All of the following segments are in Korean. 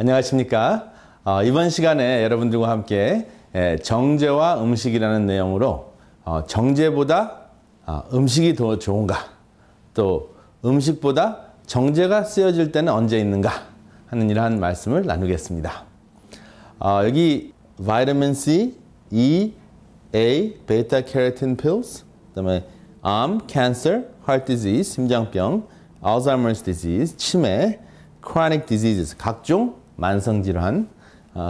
안녕하십니까. 이번 시간에 여러분들과 함께 정제와 음식이라는 내용으로 정제보다 음식이 더 좋은가, 또 음식보다 정제가 쓰여질 때는 언제 있는가 하는 이러한 말씀을 나누겠습니다. 여기 비타민 C, E, A, 베타 캐로틴 필스, 그다음에 암, 캔서, heart disease, 심장병, 알츠하이머스 디지즈, 치매, chronic diseases, 각종 만성 질환,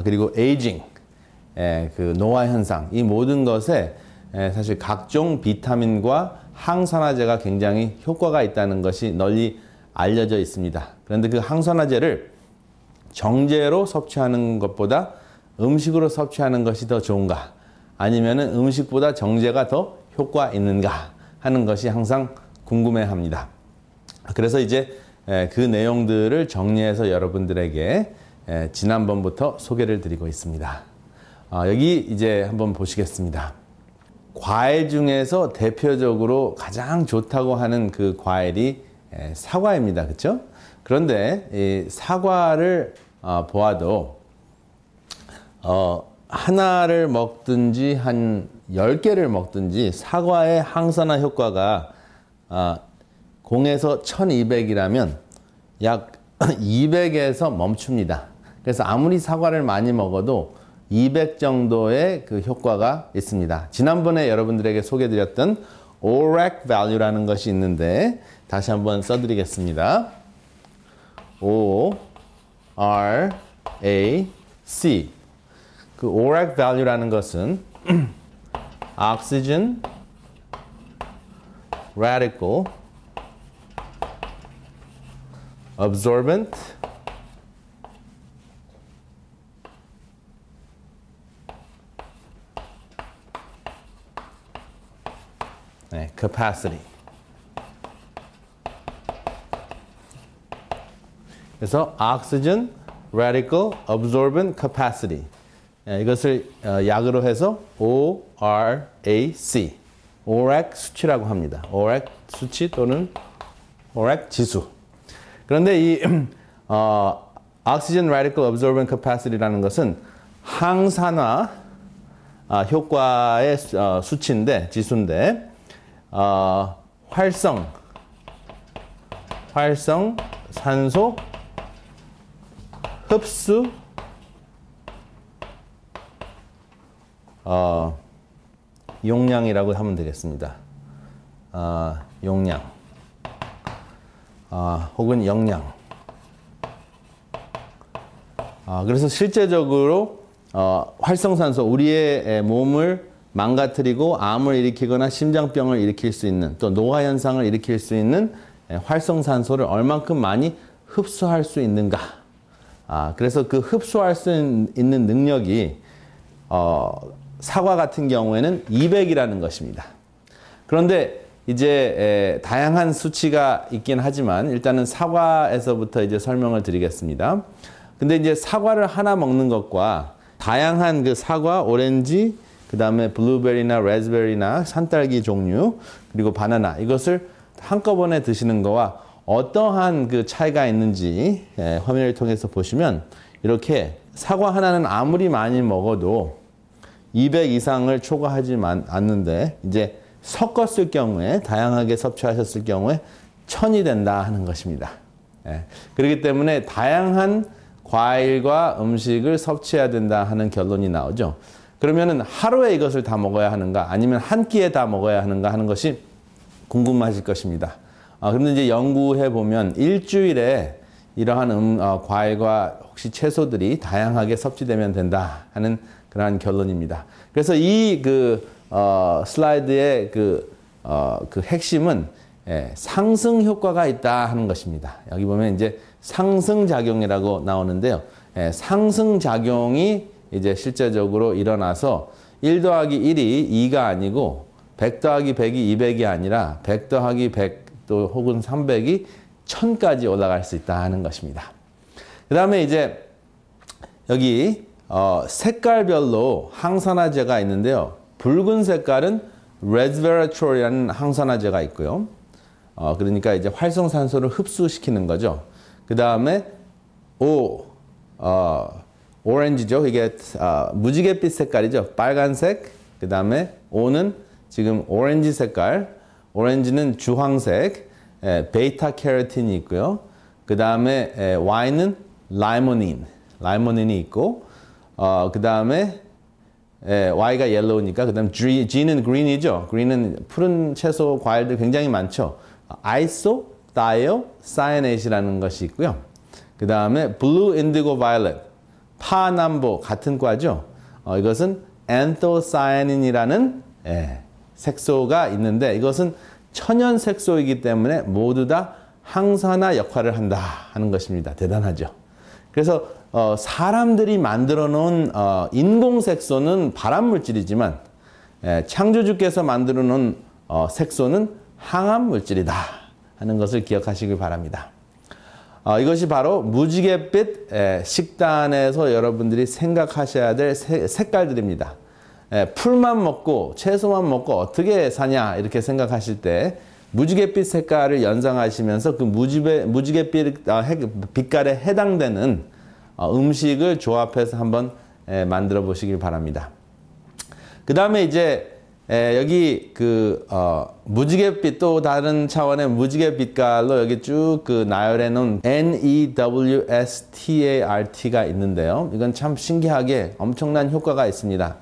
그리고 aging, 그 노화 현상, 이 모든 것에 사실 각종 비타민과 항산화제가 굉장히 효과가 있다는 것이 널리 알려져 있습니다. 그런데 그 항산화제를 정제로 섭취하는 것보다 음식으로 섭취하는 것이 더 좋은가, 아니면은 음식보다 정제가 더 효과 있는가 하는 것이 항상 궁금해합니다. 그래서 이제 그 내용들을 정리해서 여러분들에게 지난번부터 소개를 드리고 있습니다. 여기 이제 한번 보시겠습니다. 과일 중에서 대표적으로 가장 좋다고 하는 그 과일이 사과입니다. 그렇죠? 그런데 이 사과를 보아도 하나를 먹든지 한 10개를 먹든지 사과의 항산화 효과가 0에서 1200이라면 약 200에서 멈춥니다. 그래서 아무리 사과를 많이 먹어도 200 정도의 그 효과가 있습니다. 지난번에 여러분들에게 소개드렸던 ORAC value라는 것이 있는데 다시 한번 써드리겠습니다. O-R-A-C. 그 ORAC value라는 것은 Oxygen Radical Absorbent Capacity. 그래서 Oxygen Radical Absorbent Capacity. 이것을 약으로 해서 ORAC, ORAC 수치라고 합니다. ORAC 수치 또는 ORAC 지수. 그런데 이 Oxygen Radical Absorbent Capacity라는 것은 항산화 효과의 수치인데, 지수인데, 활성 산소 흡수 용량이라고 하면 되겠습니다. 용량 혹은 영양. 그래서 실제적으로 활성산소, 우리의 몸을 망가뜨리고 암을 일으키거나 심장병을 일으킬 수 있는, 또 노화 현상을 일으킬 수 있는 활성산소를 얼만큼 많이 흡수할 수 있는가. 그래서 그 흡수할 수 있는 능력이 사과 같은 경우에는 200이라는 것입니다. 그런데 이제 다양한 수치가 있긴 하지만 일단은 사과에서부터 이제 설명을 드리겠습니다. 근데 이제 사과를 하나 먹는 것과 다양한 그 사과, 오렌지, 그 다음에 블루베리나 레즈베리나 산딸기 종류, 그리고 바나나, 이것을 한꺼번에 드시는 거와 어떠한 그 차이가 있는지 화면을 통해서 보시면, 이렇게 사과 하나는 아무리 많이 먹어도 200 이상을 초과하지 않는데, 이제 섞었을 경우에, 다양하게 섭취하셨을 경우에 1000이 된다 하는 것입니다. 그렇기 때문에 다양한 과일과 음식을 섭취해야 된다 하는 결론이 나오죠. 그러면은 하루에 이것을 다 먹어야 하는가, 아니면 한 끼에 다 먹어야 하는가 하는 것이 궁금하실 것입니다. 그런데 이제 연구해 보면 일주일에 이러한 과일과 혹시 채소들이 다양하게 섭취되면 된다 하는 그러한 결론입니다. 그래서 이 슬라이드의 그 핵심은 상승 효과가 있다 하는 것입니다. 여기 보면 이제 상승작용이라고 나오는데요. 상승작용이 이제 실제적으로 일어나서 1 더하기 1이 2가 아니고 100 더하기 100이 200이 아니라 100 더하기 100 또 혹은 300이 1000까지 올라갈 수 있다 하는 것입니다. 그 다음에 이제 여기 색깔별로 항산화제가 있는데요. 붉은 색깔은 resveratrol이라는 항산화제가 있고요. 그러니까 이제 활성산소를 흡수시키는 거죠. 그 다음에 오렌지죠. 이게 무지갯빛 색깔이죠. 빨간색. 그 다음에 O는 지금 오렌지 색깔. 오렌지는 주황색. 베이타 캐로틴이 있고요. 그 다음에 Y는 라이모닌이 있고, 그 다음에 Y가 옐로우니까 그 다음 G는 green이죠. green은 푸른 채소 과일들 굉장히 많죠. 아이소다이오사이네이트라는 것이 있고요. 그 다음에 blue indigo violet, 파남보 같은 과죠. 이것은 anthocyan인이라는 색소가 있는데 이것은 천연 색소이기 때문에 모두 다 항산화 역할을 한다 하는 것입니다. 대단하죠. 그래서 사람들이 만들어 놓은 인공 색소는 발암 물질이지만 창조주께서 만들어 놓은 색소는 항암 물질이다 하는 것을 기억하시길 바랍니다. 이것이 바로 무지갯빛 식단에서 여러분들이 생각하셔야 될 색깔들입니다. 풀만 먹고 채소만 먹고 어떻게 사냐 이렇게 생각하실 때 무지갯빛 색깔을 연상하시면서 그 무지갯빛 빛깔에 해당되는 음식을 조합해서 한번 만들어 보시길 바랍니다. 그 다음에 이제 여기 그 무지갯빛 또 다른 차원의 무지갯 빛깔로 여기 쭉 그 나열해 놓은 NEWSTART가 있는데요. 이건 참 신기하게 엄청난 효과가 있습니다.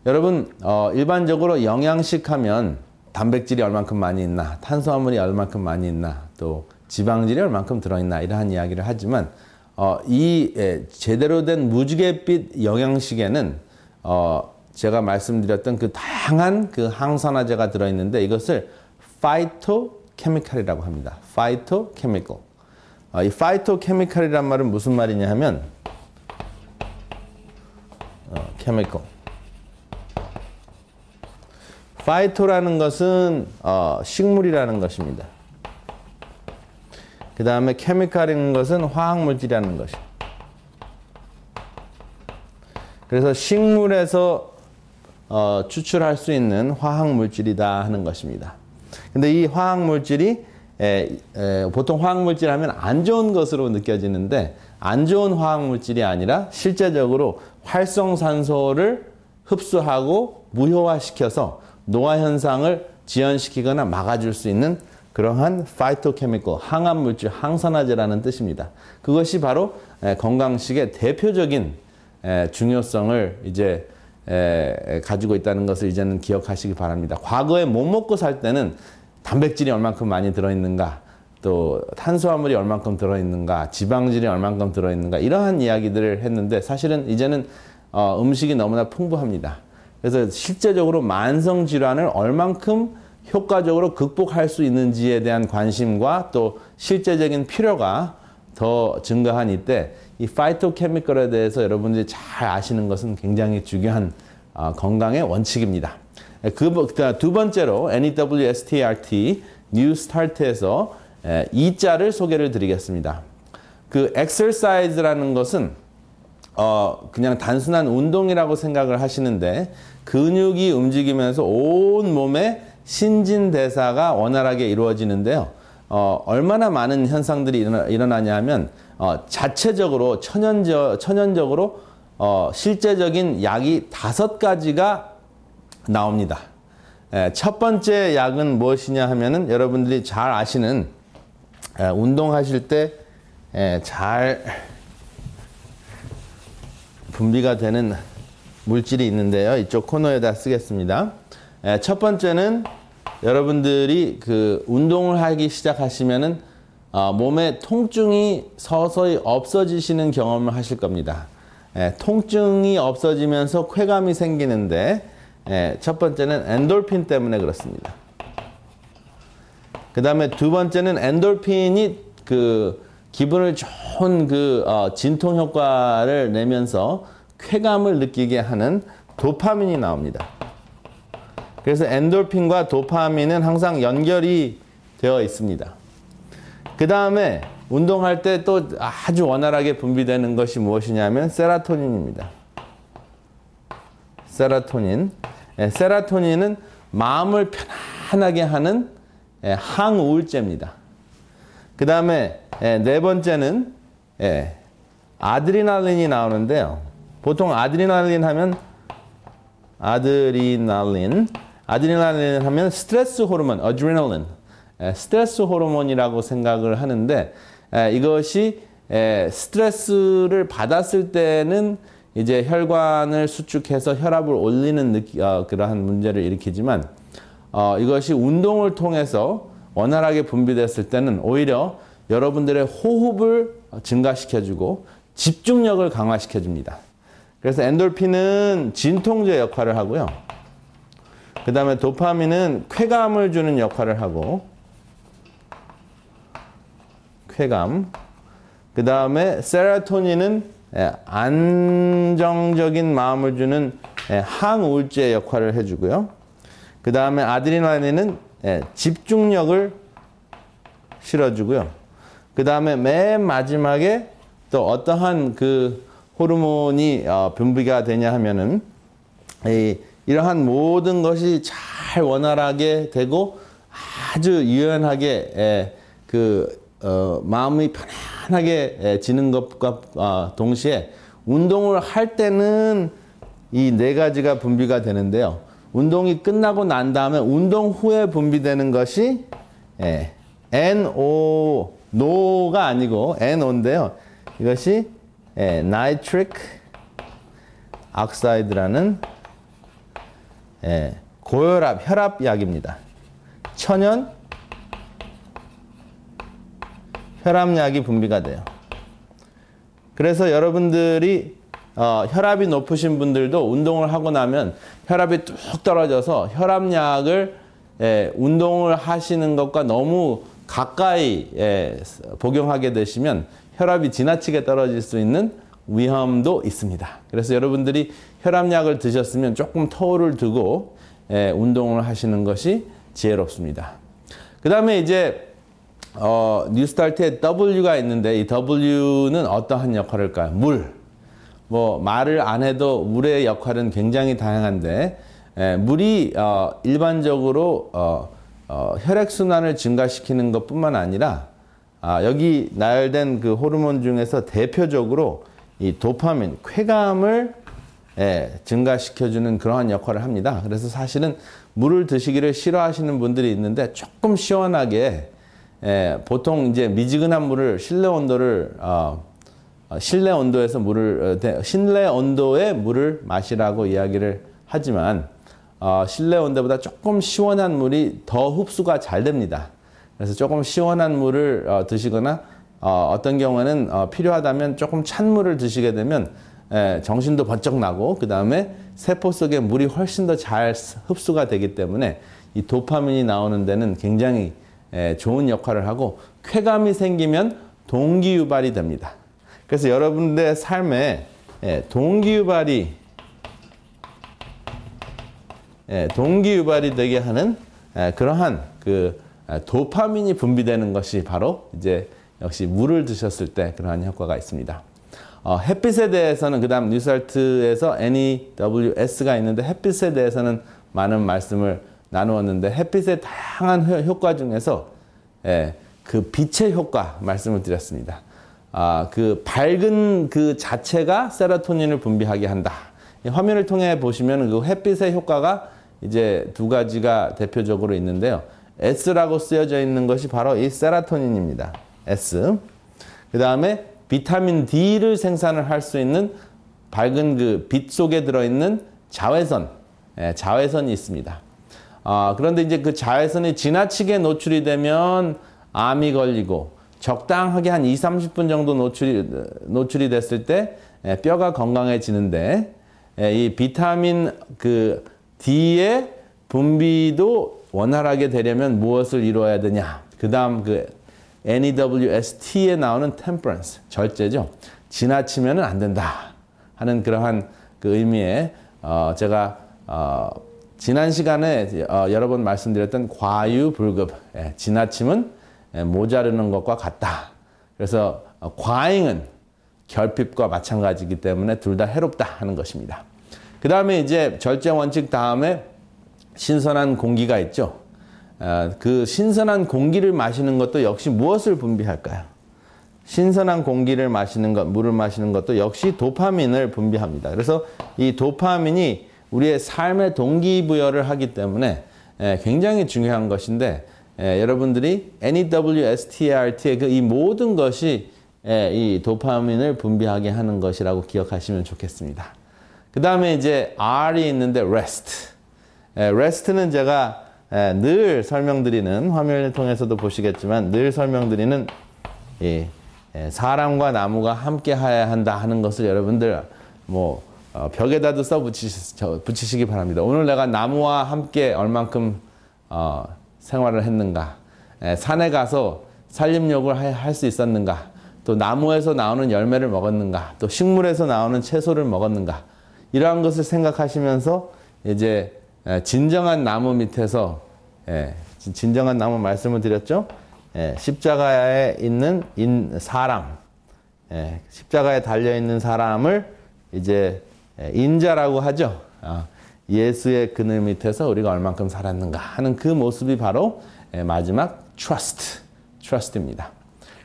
여러분 일반적으로 영양식 하면 단백질이 얼만큼 많이 있나, 탄수화물이 얼만큼 많이 있나, 또 지방질이 얼만큼 들어있나 이러한 이야기를 하지만 이 제대로 된 무지갯빛 영양식에는 제가 말씀드렸던 그 다양한 그 항산화제가 들어있는데 이것을 파이토케미칼이라고 합니다. 파이토케미칼. 이 파이토케미칼이란 말은 무슨 말이냐 하면 케미칼. 파이토라는 것은 식물이라는 것입니다. 그 다음에 케미칼이라는 것은 화학물질이라는 것입니다. 그래서 식물에서 추출할 수 있는 화학물질이다 하는 것입니다. 근데 이 화학물질이 보통 화학물질 하면 안 좋은 것으로 느껴지는데 안 좋은 화학물질이 아니라 실제적으로 활성산소를 흡수하고 무효화시켜서 노화 현상을 지연시키거나 막아줄 수 있는 그러한 파이토케미컬, 항암물질, 항산화제라는 뜻입니다. 그것이 바로 건강식의 대표적인 중요성을 이제 가지고 있다는 것을 이제는 기억하시기 바랍니다. 과거에 못 먹고 살 때는 단백질이 얼만큼 많이 들어있는가, 또 탄수화물이 얼만큼 들어있는가, 지방질이 얼만큼 들어있는가 이러한 이야기들을 했는데 사실은 이제는 음식이 너무나 풍부합니다. 그래서 실제적으로 만성질환을 얼만큼 효과적으로 극복할 수 있는지에 대한 관심과 또 실제적인 필요가 더 증가한 이때 이 파이토케미컬에 대해서 여러분들이 잘 아시는 것은 굉장히 중요한 건강의 원칙입니다. 두 번째로 NEWSTART, New Start에서 E자를 소개를 드리겠습니다. 그 exercise라는 것은 그냥 단순한 운동이라고 생각을 하시는데 근육이 움직이면서 온 몸의 신진대사가 원활하게 이루어지는데요. 얼마나 많은 현상들이 일어나냐 하면 자체적으로 천연적으로 실제적인 약이 5가지가 나옵니다. 첫 번째 약은 무엇이냐 하면은 여러분들이 잘 아시는 운동하실 때 잘 분비가 되는 물질이 있는데요. 이쪽 코너에다 쓰겠습니다. 첫 번째는 여러분들이 그 운동을 하기 시작하시면은 몸에 통증이 서서히 없어지시는 경험을 하실 겁니다. 통증이 없어지면서 쾌감이 생기는데 첫 번째는 엔돌핀 때문에 그렇습니다. 그 다음에 두 번째는 엔돌핀이 그 기분을 좋은 그 진통 효과를 내면서 쾌감을 느끼게 하는 도파민이 나옵니다. 그래서 엔돌핀과 도파민은 항상 연결이 되어 있습니다. 그 다음에 운동할 때 또 아주 원활하게 분비되는 것이 무엇이냐면 세라토닌입니다. 세라토닌. 세라토닌은 마음을 편안하게 하는 항우울제입니다. 그 다음에 네 번째는 아드레날린이 나오는데요. 보통 아드레날린 하면 스트레스 호르몬, 어드레날린, 스트레스 호르몬이라고 생각을 하는데 이것이 스트레스를 받았을 때는 이제 혈관을 수축해서 혈압을 올리는 그러한 문제를 일으키지만 이것이 운동을 통해서 원활하게 분비됐을 때는 오히려 여러분들의 호흡을 증가시켜주고 집중력을 강화시켜줍니다. 그래서 엔돌핀은 진통제 역할을 하고요. 그 다음에 도파민은 쾌감을 주는 역할을 하고, 쾌감. 그 다음에 세로토닌은 안정적인 마음을 주는 항우울제 역할을 해주고요. 그 다음에 아드레날린은 집중력을 실어주고요. 그 다음에 맨 마지막에 또 어떠한 그 호르몬이 분비가 되냐 하면은 이러한 모든 것이 잘 원활하게 되고 아주 유연하게 마음이 편안하게 지는 것과 동시에 운동을 할 때는 이 네 가지가 분비가 되는데요. 운동이 끝나고 난 다음에 운동 후에 분비되는 것이 NO, NO가 아니고 NO인데요. 이것이 나이트릭 okside라는 고혈압, 혈압약입니다. 천연 혈압약이 분비가 돼요. 그래서 여러분들이 혈압이 높으신 분들도 운동을 하고 나면 혈압이 뚝 떨어져서 혈압약을 운동을 하시는 것과 너무 가까이 복용하게 되시면 혈압이 지나치게 떨어질 수 있는 위험도 있습니다. 그래서 여러분들이 혈압약을 드셨으면 조금 터울을 두고 운동을 하시는 것이 지혜롭습니다. 그 다음에 이제 뉴스타트에 W가 있는데 이 W는 어떠한 역할을 할까요? 물. 뭐 말을 안 해도 물의 역할은 굉장히 다양한데 물이 일반적으로 혈액순환을 증가시키는 것뿐만 아니라 여기 나열된 그 호르몬 중에서 대표적으로 이 도파민, 쾌감을 증가시켜주는 그러한 역할을 합니다. 그래서 사실은 물을 드시기를 싫어하시는 분들이 있는데 조금 시원하게 보통 이제 미지근한 물을 실내 온도의 물을 마시라고 이야기를 하지만 실내 온도보다 조금 시원한 물이 더 흡수가 잘 됩니다. 그래서 조금 시원한 물을 드시거나 어떤 경우에는 필요하다면 조금 찬 물을 드시게 되면 정신도 번쩍 나고 그 다음에 세포 속에 물이 훨씬 더 잘 흡수가 되기 때문에 이 도파민이 나오는 데는 굉장히 좋은 역할을 하고 쾌감이 생기면 동기유발이 됩니다. 그래서 여러분들의 삶에 동기유발이 되게 하는 그러한 그 도파민이 분비되는 것이 바로 이제 역시 물을 드셨을 때 그러한 효과가 있습니다. 햇빛에 대해서는 그 다음 뉴스알트에서 NEWS가 있는데 햇빛에 대해서는 많은 말씀을 나누었는데 햇빛의 다양한 효과 중에서 그 빛의 효과 말씀을 드렸습니다. 그 밝은 그 자체가 세로토닌을 분비하게 한다. 화면을 통해 보시면 그 햇빛의 효과가 이제 두 가지가 대표적으로 있는데요. S라고 쓰여져 있는 것이 바로 이 세로토닌입니다. S. 그 다음에 비타민 D를 생산을 할 수 있는 밝은 그 빛 속에 들어있는 자외선, 자외선이 있습니다. 그런데 이제 그 자외선이 지나치게 노출이 되면 암이 걸리고 적당하게 한 20-30분 정도 노출이 됐을 때 뼈가 건강해지는데 이 비타민 그 D의 분비도 원활하게 되려면 무엇을 이루어야 되냐? 그 다음 그 NEWST에 나오는 temperance, 절제죠. 지나치면은 안 된다 하는 그러한 그 의미에 제가 지난 시간에 여러 번 말씀드렸던 과유불급, 지나침은 모자르는 것과 같다. 그래서 과잉은 결핍과 마찬가지이기 때문에 둘 다 해롭다 하는 것입니다. 그 다음에 이제 절제 원칙 다음에 신선한 공기가 있죠. 그 신선한 공기를 마시는 것도 역시 무엇을 분비할까요? 신선한 공기를 마시는 것, 물을 마시는 것도 역시 도파민을 분비합니다. 그래서 이 도파민이 우리의 삶의 동기부여를 하기 때문에 굉장히 중요한 것인데 여러분들이 NEWSTART의 이 모든 것이 이 도파민을 분비하게 하는 것이라고 기억하시면 좋겠습니다. 그 다음에 이제 R이 있는데 rest. rest는 제가 늘 설명드리는, 화면을 통해서도 보시겠지만 늘 설명드리는 사람과 나무가 함께 해야 한다 하는 것을 여러분들 벽에다도 붙이시기 바랍니다. 오늘 내가 나무와 함께 얼만큼 생활을 했는가, 산에 가서 산림욕을 할 수 있었는가, 또 나무에서 나오는 열매를 먹었는가, 또 식물에서 나오는 채소를 먹었는가, 이러한 것을 생각하시면서 이제 진정한 나무 밑에서 진정한 나무 말씀을 드렸죠. 십자가에 있는 사람, 십자가에 달려있는 사람을 이제 인자라고 하죠. 예수의 그늘 밑에서 우리가 얼만큼 살았는가 하는 그 모습이 바로 마지막 trust입니다.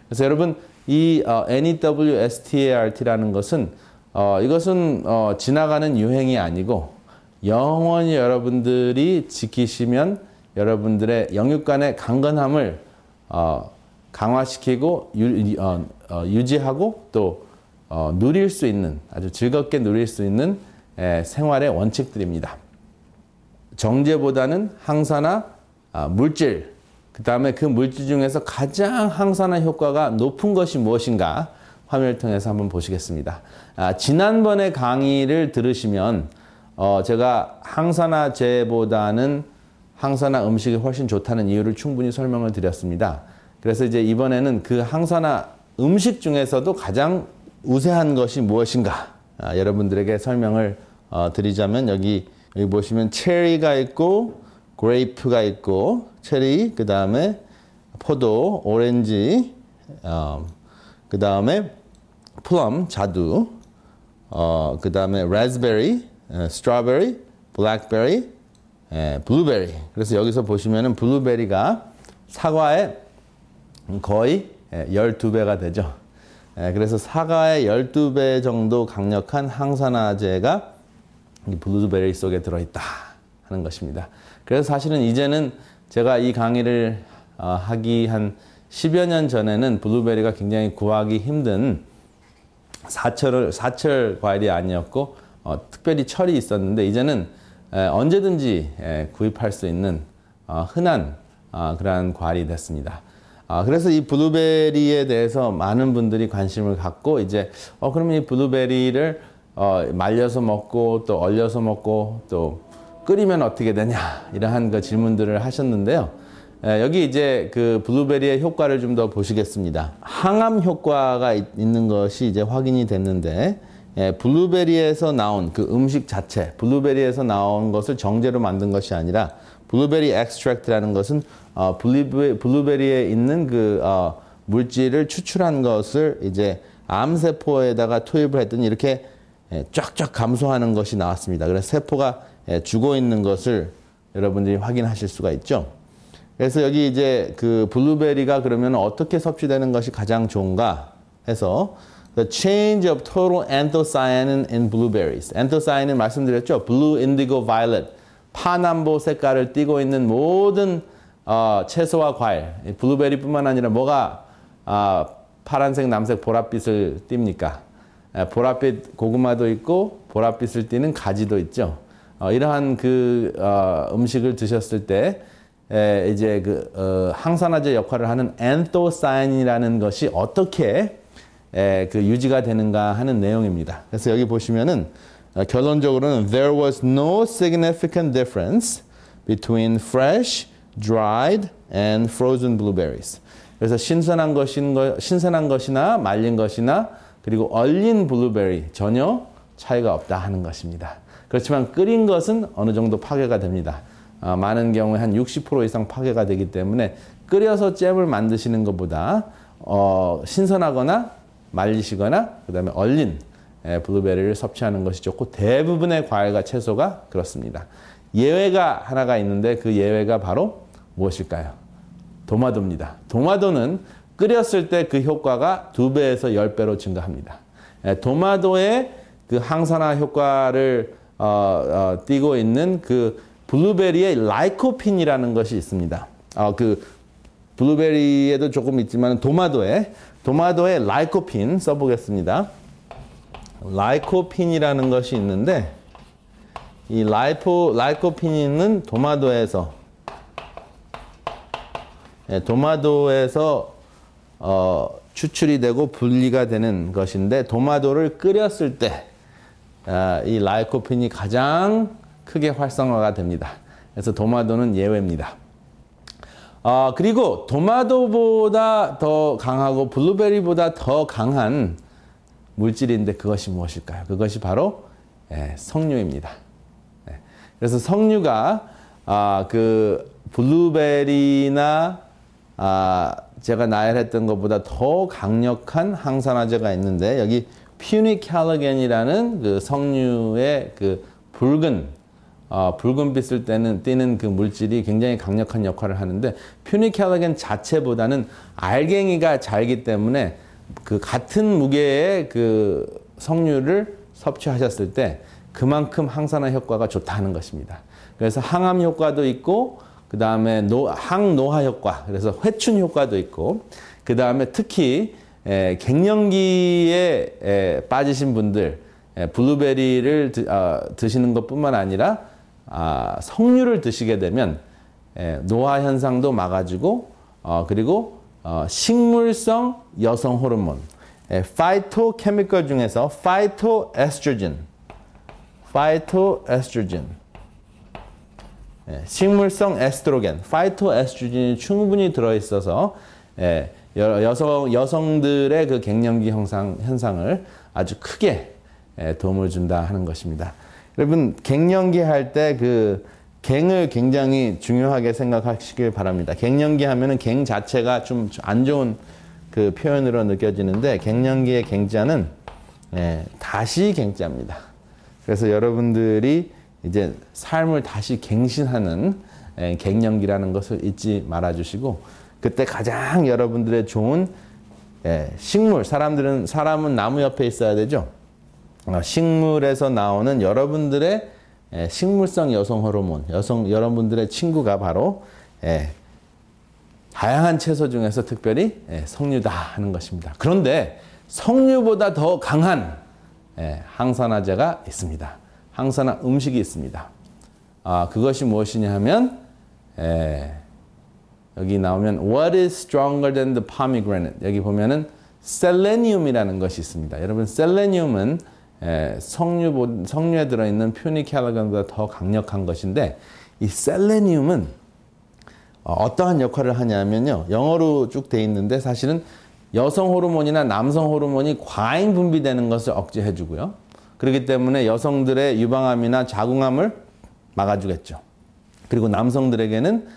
그래서 여러분 이 NEWSTART라는 것은 이것은 지나가는 유행이 아니고 영원히 여러분들이 지키시면 여러분들의 영육간의 강건함을 강화시키고 유지하고 또 누릴 수 있는, 아주 즐겁게 누릴 수 있는 생활의 원칙들입니다. 정제보다는 항산화, 물질, 그 다음에 그 물질 중에서 가장 항산화 효과가 높은 것이 무엇인가 화면을 통해서 한번 보시겠습니다. 지난번에 강의를 들으시면 제가 항산화제보다는 항산화 음식이 훨씬 좋다는 이유를 충분히 설명을 드렸습니다. 그래서 이제 이번에는 그 항산화 음식 중에서도 가장 우세한 것이 무엇인가 여러분들에게 설명을 드리자면 여기 보시면 체리가 있고 그레이프가 있고 체리, 그 다음에 포도, 오렌지, 그 다음에 플럼, 자두, 그 다음에 라즈베리, 스트로베리, 블랙베리, 블루베리. 그래서 여기서 보시면은 블루베리가 사과의 거의 12배가 되죠. 그래서 사과의 12배 정도 강력한 항산화제가 이 블루베리 속에 들어있다 하는 것입니다. 그래서 사실은 이제는 제가 이 강의를 하기 한 10여 년 전에는 블루베리가 굉장히 구하기 힘든 사철 과일이 아니었고 특별히 철이 있었는데 이제는 언제든지 구입할 수 있는 흔한 그러한 과일이 됐습니다. 그래서 이 블루베리에 대해서 많은 분들이 관심을 갖고 이제 그러면 이 블루베리를 말려서 먹고 또 얼려서 먹고 또 끓이면 어떻게 되냐 이러한 그 질문들을 하셨는데요. 여기 이제 그 블루베리의 효과를 좀 더 보시겠습니다. 항암 효과가 있는 것이 이제 확인이 됐는데 블루베리에서 나온 그 음식 자체, 블루베리에서 나온 것을 정제로 만든 것이 아니라 블루베리 엑스트랙트라는 것은 블루베리에 있는 그 물질을 추출한 것을 이제 암세포에다가 투입을 했더니 이렇게 쫙쫙 감소하는 것이 나왔습니다. 그래서 세포가 죽어 있는 것을 여러분들이 확인하실 수가 있죠. 그래서 여기 이제 그 블루베리가 그러면 어떻게 섭취되는 것이 가장 좋은가 해서 The change of total anthocyanin in blueberries. anthocyanin 말씀드렸죠. blue, indigo, violet. 파남보 색깔을 띠고 있는 모든 채소와 과일. 블루베리뿐만 아니라 뭐가 파란색, 남색, 보랏빛을 띱니까? 보랏빛 고구마도 있고 보랏빛을 띠는 가지도 있죠. 이러한 그 음식을 드셨을 때 이제 그 항산화제 역할을 하는 anthocyanin이라는 것이 어떻게 그 유지가 되는가 하는 내용입니다. 그래서 여기 보시면은 결론적으로는 There was no significant difference between fresh, dried, and frozen blueberries. 그래서 신선한 것이나 말린 것이나 그리고 얼린 블루베리 전혀 차이가 없다 하는 것입니다. 그렇지만 끓인 것은 어느 정도 파괴가 됩니다. 많은 경우에 한 60% 이상 파괴가 되기 때문에 끓여서 잼을 만드시는 것보다 신선하거나 말리시거나 그 다음에 얼린 블루베리를 섭취하는 것이 좋고 대부분의 과일과 채소가 그렇습니다. 예외가 하나가 있는데 그 예외가 바로 무엇일까요? 도마도입니다. 도마도는 끓였을 때 그 효과가 2배에서 10배로 증가합니다. 도마도의 그 항산화 효과를 띠고 있는 그 블루베리의 라이코핀이라는 것이 있습니다. 그 블루베리에도 조금 있지만 도마도의 라이코핀 써보겠습니다. 라이코핀이라는 것이 있는데 이 라이코핀은 도마도에서 추출이 되고 분리가 되는 것인데 도마도를 끓였을 때 이 라이코핀이 가장 크게 활성화가 됩니다. 그래서 도마도는 예외입니다. 그리고 도마도보다 더 강하고 블루베리보다 더 강한 물질인데 그것이 무엇일까요? 그것이 바로 석류입니다. 그래서 석류가 그 블루베리나 제가 나열했던 것보다 더 강력한 항산화제가 있는데 여기 퓨니칼로겐이라는 그 석류의 그 붉은빛을 띠는 그 물질이 굉장히 강력한 역할을 하는데 퓨니칼로겐 자체보다는 알갱이가 잘기 때문에 그 같은 무게의 그 석류를 섭취하셨을 때 그만큼 항산화 효과가 좋다는 것입니다. 그래서 항암 효과도 있고 그 다음에 항노화 효과, 그래서 회춘 효과도 있고 그 다음에 특히 갱년기에 빠지신 분들 블루베리를 드시는 것뿐만 아니라 석류를 드시게 되면 노화 현상도 막아주고 그리고 식물성 여성 호르몬 파이토케미컬 중에서 파이토에스트로겐 식물성 에스트로겐 파이토에스트로겐이 충분히 들어있어서 여성들의 그 갱년기 현상을 아주 크게 도움을 준다 하는 것입니다. 여러분 갱년기 할 때 그 갱을 굉장히 중요하게 생각하시길 바랍니다. 갱년기 하면은 갱 자체가 좀 안 좋은 그 표현으로 느껴지는데 갱년기의 갱자는 다시 갱자입니다. 그래서 여러분들이 이제 삶을 다시 갱신하는 갱년기라는 것을 잊지 말아 주시고 그때 가장 여러분들의 좋은 식물, 사람은 나무 옆에 있어야 되죠. 식물에서 나오는 여러분들의 식물성 여성 호르몬, 여러분들의 친구가 바로 다양한 채소 중에서 특별히 석류다 하는 것입니다. 그런데 석류보다 더 강한 항산화제가 있습니다. 항산화 음식이 있습니다. 그것이 무엇이냐 하면 여기 나오면 What is stronger than the pomegranate? 여기 보면은 셀레니움이라는 것이 있습니다. 여러분 셀레니움은 석류에 들어있는 퓨니칼로겐보다 더 강력한 것인데 이 셀레니움은 어떠한 역할을 하냐면요. 영어로 쭉 돼 있는데 사실은 여성 호르몬이나 남성 호르몬이 과잉 분비되는 것을 억제해 주고요. 그렇기 때문에 여성들의 유방암이나 자궁암을 막아주겠죠. 그리고 남성들에게는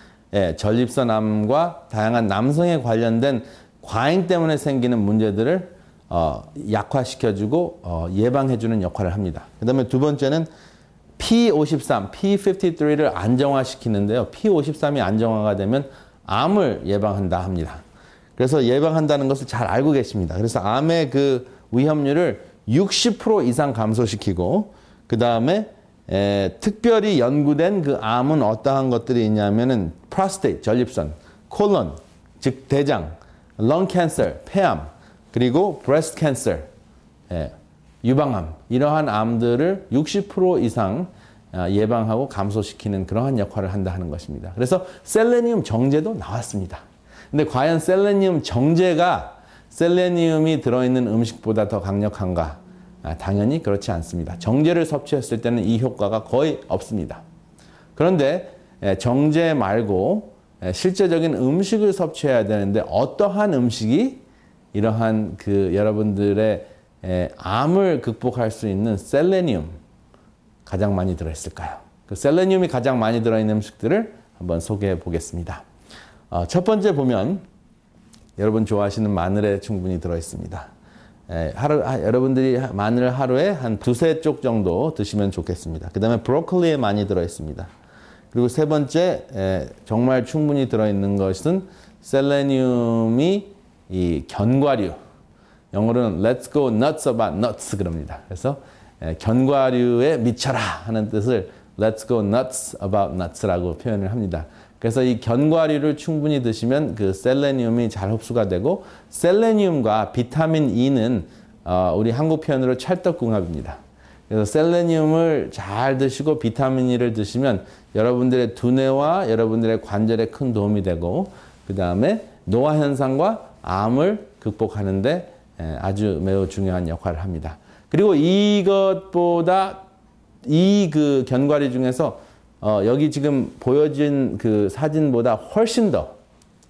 전립선암과 다양한 남성에 관련된 과잉 때문에 생기는 문제들을 약화시켜주고 예방해주는 역할을 합니다. 그 다음에 두 번째는 P53, P53를 안정화시키는데요. P53이 안정화가 되면 암을 예방한다 합니다. 그래서 예방한다는 것을 잘 알고 계십니다. 그래서 암의 그 위험률을 60% 이상 감소시키고 그 다음에 특별히 연구된 그 암은 어떠한 것들이 있냐면은 프로스테이트, 전립선, 콜론, 즉 대장, 렁 캔서, 폐암, 그리고 브레스트 캔서, 유방암 이러한 암들을 60% 이상 예방하고 감소시키는 그러한 역할을 한다 하는 것입니다. 그래서 셀레니움 정제도 나왔습니다. 근데 과연 셀레니움 정제가 셀레니움이 들어있는 음식보다 더 강력한가? 당연히 그렇지 않습니다. 정제를 섭취했을 때는 이 효과가 거의 없습니다. 그런데 정제 말고 실제적인 음식을 섭취해야 되는데 어떠한 음식이 이러한 그 여러분들의 암을 극복할 수 있는 셀레니움 가장 많이 들어있을까요? 그 셀레니움이 가장 많이 들어있는 음식들을 한번 소개해 보겠습니다. 첫 번째 보면 여러분 좋아하시는 마늘에 충분히 들어있습니다. 여러분들이 마늘 하루에 한 2-3쪽 정도 드시면 좋겠습니다. 그 다음에 브로콜리에 많이 들어있습니다. 그리고 세 번째 정말 충분히 들어있는 것은 셀레니움이 이 견과류, 영어로는 Let's go nuts about nuts 그럽니다. 그래서 견과류에 미쳐라 하는 뜻을 Let's go nuts about nuts라고 표현을 합니다. 그래서 이 견과류를 충분히 드시면 그 셀레늄이 잘 흡수가 되고, 셀레늄과 비타민 E는 우리 한국 표현으로 찰떡궁합입니다. 그래서 셀레늄을 잘 드시고 비타민 E를 드시면 여러분들의 두뇌와 여러분들의 관절에 큰 도움이 되고, 그 다음에 노화 현상과 암을 극복하는데 아주 매우 중요한 역할을 합니다. 그리고 이것보다 이 그 견과류 중에서 여기 지금 보여진 그 사진보다 훨씬 더,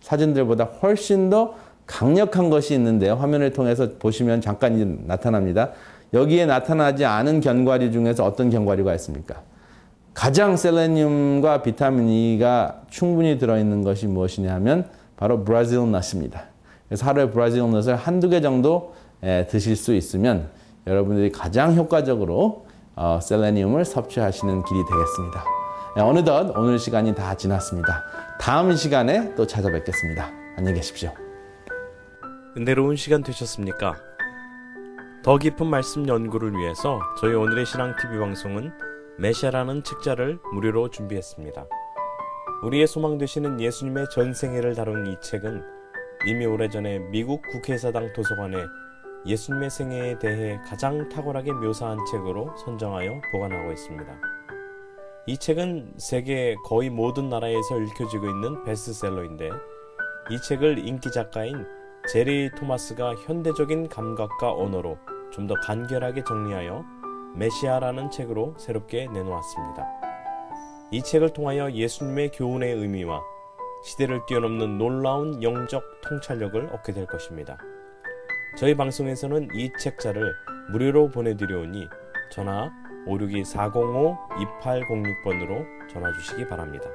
사진들보다 훨씬 더 강력한 것이 있는데요. 화면을 통해서 보시면 잠깐 나타납니다. 여기에 나타나지 않은 견과류 중에서 어떤 견과류가 있습니까? 가장 셀레늄과 비타민 E가 충분히 들어있는 것이 무엇이냐 하면 바로 브라질 넛입니다. 그래서 하루에 브라질 넛을 한두 개 정도 드실 수 있으면 여러분들이 가장 효과적으로 셀레늄을 섭취하시는 길이 되겠습니다. 어느덧 오늘 시간이 다 지났습니다. 다음 시간에 또 찾아뵙겠습니다. 안녕히 계십시오. 은혜로운 시간 되셨습니까? 더 깊은 말씀 연구를 위해서 저희 오늘의 신앙TV 방송은 메시아라는 책자를 무료로 준비했습니다. 우리의 소망 되시는 예수님의 전생애를 다룬 이 책은 이미 오래전에 미국 국회의사당 도서관에 예수님의 생애에 대해 가장 탁월하게 묘사한 책으로 선정하여 보관하고 있습니다. 이 책은 세계 거의 모든 나라에서 읽혀지고 있는 베스트셀러인데, 이 책을 인기 작가인 제리 토마스가 현대적인 감각과 언어로 좀 더 간결하게 정리하여 메시아라는 책으로 새롭게 내놓았습니다. 이 책을 통하여 예수님의 교훈의 의미와 시대를 뛰어넘는 놀라운 영적 통찰력을 얻게 될 것입니다. 저희 방송에서는 이 책자를 무료로 보내드려오니 전화 562-405-2806번으로 전화 주시기 바랍니다.